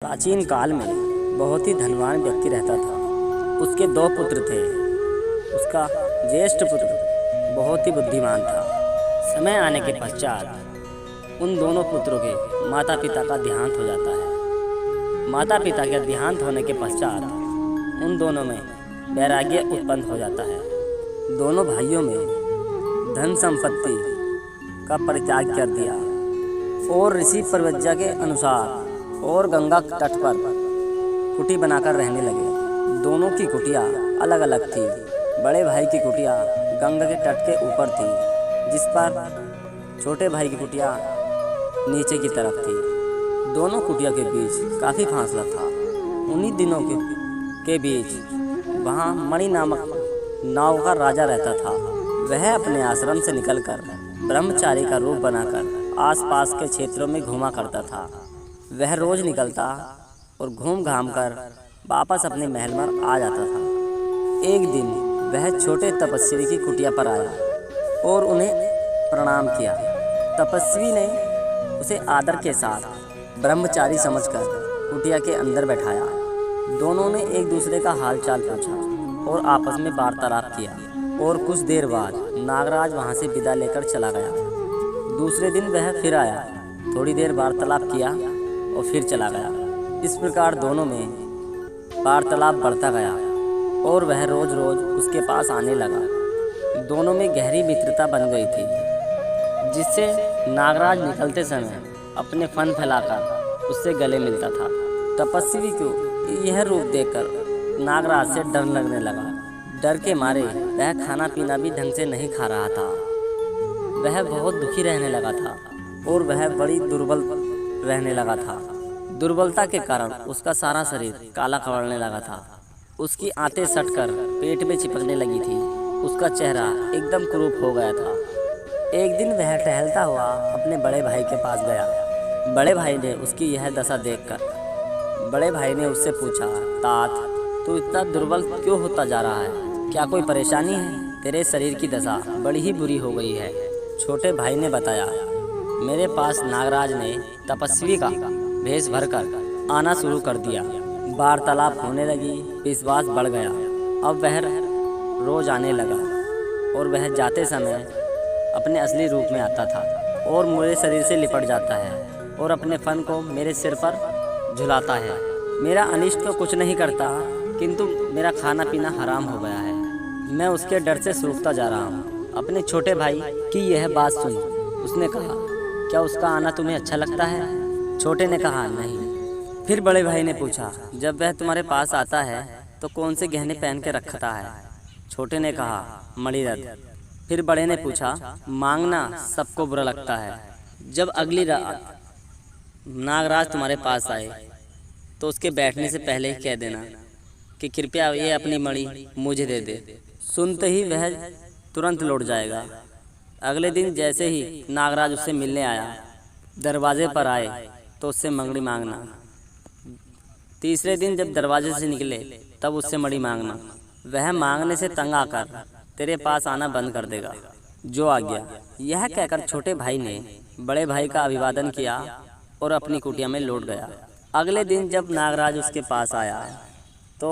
प्राचीन काल में बहुत ही धनवान व्यक्ति रहता था। उसके दो पुत्र थे। उसका ज्येष्ठ पुत्र बहुत ही बुद्धिमान था। समय आने के पश्चात उन दोनों पुत्रों के माता पिता का देहांत हो जाता है। माता पिता के देहांत होने के पश्चात उन दोनों में वैराग्य उत्पन्न हो जाता है। दोनों भाइयों में धन संपत्ति का परित्याग कर दिया और ऋषि परवज्जा के अनुसार और गंगा तट पर कुटी बनाकर रहने लगे। दोनों की कुटिया अलग अलग थी। बड़े भाई की कुटिया गंगा के तट के ऊपर थी, जिस पर छोटे भाई की कुटिया नीचे की तरफ थी। दोनों कुटिया के बीच काफ़ी फासला था। उन्हीं दिनों के बीच वहाँ मणि नामक नाव का राजा रहता था। वह अपने आश्रम से निकलकर ब्रह्मचारी का रूप बनाकर आसपास के क्षेत्रों में घूमा करता था। वह रोज निकलता और घूम घाम कर वापस अपने महल में आ जाता था। एक दिन वह छोटे तपस्वी की कुटिया पर आया और उन्हें प्रणाम किया। तपस्वी ने उसे आदर के साथ ब्रह्मचारी समझकर कुटिया के अंदर बैठाया। दोनों ने एक दूसरे का हाल चाल पूछा और आपस में वार्तालाप किया और कुछ देर बाद नागराज वहाँ से विदा लेकर चला गया। दूसरे दिन वह फिर आया, थोड़ी देर वार्तालाप किया और फिर चला गया। इस प्रकार दोनों में वार्तालाप बढ़ता गया और वह रोज रोज उसके पास आने लगा। दोनों में गहरी मित्रता बन गई थी, जिससे नागराज निकलते समय अपने फन फैलाकर उससे गले मिलता था। तपस्वी को यह रूप देखकर नागराज से डर लगने लगा। डर के मारे वह खाना पीना भी ढंग से नहीं खा रहा था। वह बहुत दुखी रहने लगा था और वह बड़ी दुर्बल रहने लगा था। दुर्बलता के कारण उसका सारा शरीर काला पड़ने लगा था। उसकी आंतें सटकर पेट में चिपकने लगी थी। उसका चेहरा एकदम कुरूप हो गया था। एक दिन वह टहलता हुआ अपने बड़े भाई के पास गया। बड़े भाई ने उसकी यह दशा देखकर बड़े भाई ने उससे पूछा, तात, तू इतना दुर्बल क्यों होता जा रहा है? क्या कोई परेशानी है? तेरे शरीर की दशा बड़ी ही बुरी हो गई है। छोटे भाई ने बताया, मेरे पास नागराज ने तपस्वी का भेष भरकर आना शुरू कर दिया। वार्तालाप होने लगी, विश्वास बढ़ गया। अब वह रोज आने लगा और वह जाते समय अपने असली रूप में आता था और मेरे शरीर से लिपट जाता है और अपने फन को मेरे सिर पर झुलाता है। मेरा अनिष्ट तो कुछ नहीं करता, किंतु मेरा खाना पीना हराम हो गया है। मैं उसके डर से सूखता जा रहा हूँ। अपने छोटे भाई की यह बात सुन उसने कहा, क्या उसका आना तुम्हें अच्छा लगता है? छोटे ने कहा, नहीं। फिर बड़े भाई ने पूछा, जब वह तुम्हारे पास आता है तो कौन से गहने पहन के रखता है? छोटे ने कहा, मणिरत्न। फिर बड़े ने पूछा, मांगना सबको बुरा लगता है। जब अगली रात नागराज तुम्हारे पास आए तो उसके बैठने से पहले ही कह देना कि कृपया ये अपनी मणि मुझे दे दे। सुनते ही वह तुरंत लौट जाएगा। अगले दिन जैसे ही नागराज उससे मिलने आया, दरवाजे पर आए तो उससे मणि मांगना। तीसरे दिन जब दरवाजे से निकले तब उससे मणि मांगना। वह मांगने से तंग आकर तेरे पास आना बंद कर देगा। जो आ गया। यह कहकर छोटे भाई ने बड़े भाई का अभिवादन किया और अपनी कुटिया में लौट गया। अगले दिन जब नागराज उसके पास आया तो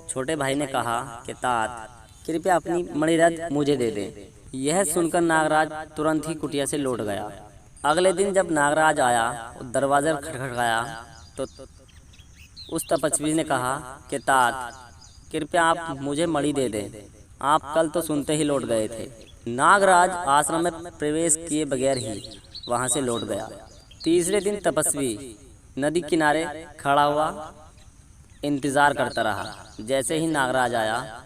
छोटे भाई ने कहा कि तात, कृपया अपनी मणिरत्न मुझे दे दे। यह सुनकर नागराज तुरंत ही कुटिया से लौट गया। अगले दिन जब नागराज आया और दरवाजा खटखटाया तो उस तपस्वी ने कहा कि तात, कृपया आप मुझे मणि दे दें। आप कल तो सुनते ही लौट गए थे। नागराज आश्रम में प्रवेश किए बगैर ही वहाँ से लौट गया। तीसरे दिन तपस्वी नदी किनारे खड़ा हुआ इंतज़ार करता रहा। जैसे ही नागराज आया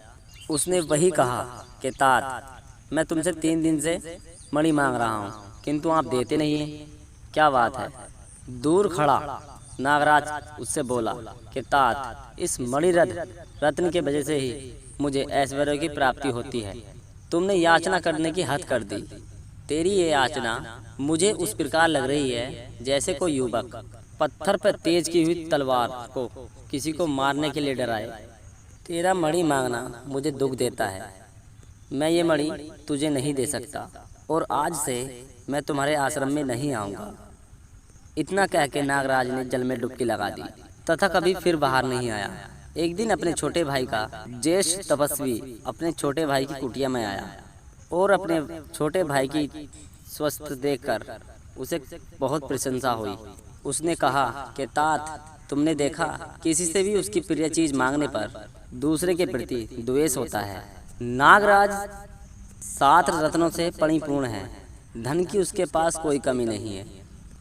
उसने वही कहा कि तात, मैं तुमसे 3 दिन से मणि मांग रहा हूँ, किंतु आप देते नहीं हैं। क्या बात है? दूर खड़ा नागराज उससे बोला कि तात, इस मणिरत्न के वजह से ही मुझे ऐश्वर्य की प्राप्ति होती है। तुमने याचना करने की हद कर दी। तेरी ये याचना मुझे उस प्रकार लग रही है जैसे कोई युवक पत्थर पर तेज की हुई तलवार को किसी को मारने के लिए डराए। तेरा मणि मांगना मुझे दुख देता है। मैं ये मणि तुझे नहीं दे सकता और आज से मैं तुम्हारे आश्रम में नहीं आऊँगा। इतना कह के नागराज ने जल में डुबकी लगा दी। तथा कभी फिर बाहर नहीं आया। एक दिन अपने छोटे भाई का ज्येष्ठ तपस्वी अपने छोटे भाई की कुटिया में आया और अपने छोटे भाई की स्वस्थ देखकर उसे बहुत प्रशंसा हुई। उसने कहा कि तात, तुमने देखा, किसी से भी उसकी प्रिय चीज मांगने पर दूसरे के प्रति द्वेष होता है। नागराज 7 रत्नों से परिपूर्ण है, धन की उसके पास कोई कमी नहीं है,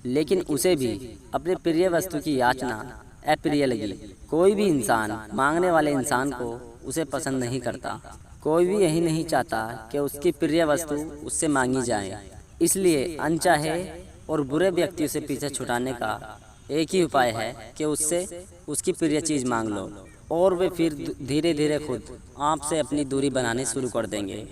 लेकिन उसे भी अपने प्रिय वस्तु की याचना अप्रिय लगी। कोई भी इंसान मांगने वाले इंसान को उसे पसंद नहीं करता। कोई भी यही नहीं चाहता कि उसकी प्रिय वस्तु उससे मांगी जाए। इसलिए अनचाहे और बुरे व्यक्ति से पीछे छुड़ाने का एक ही उपाय है कि उससे उसकी प्रिय चीज़ मांग लो और वे फिर धीरे धीरे खुद आपसे अपनी दूरी बनाने शुरू कर देंगे।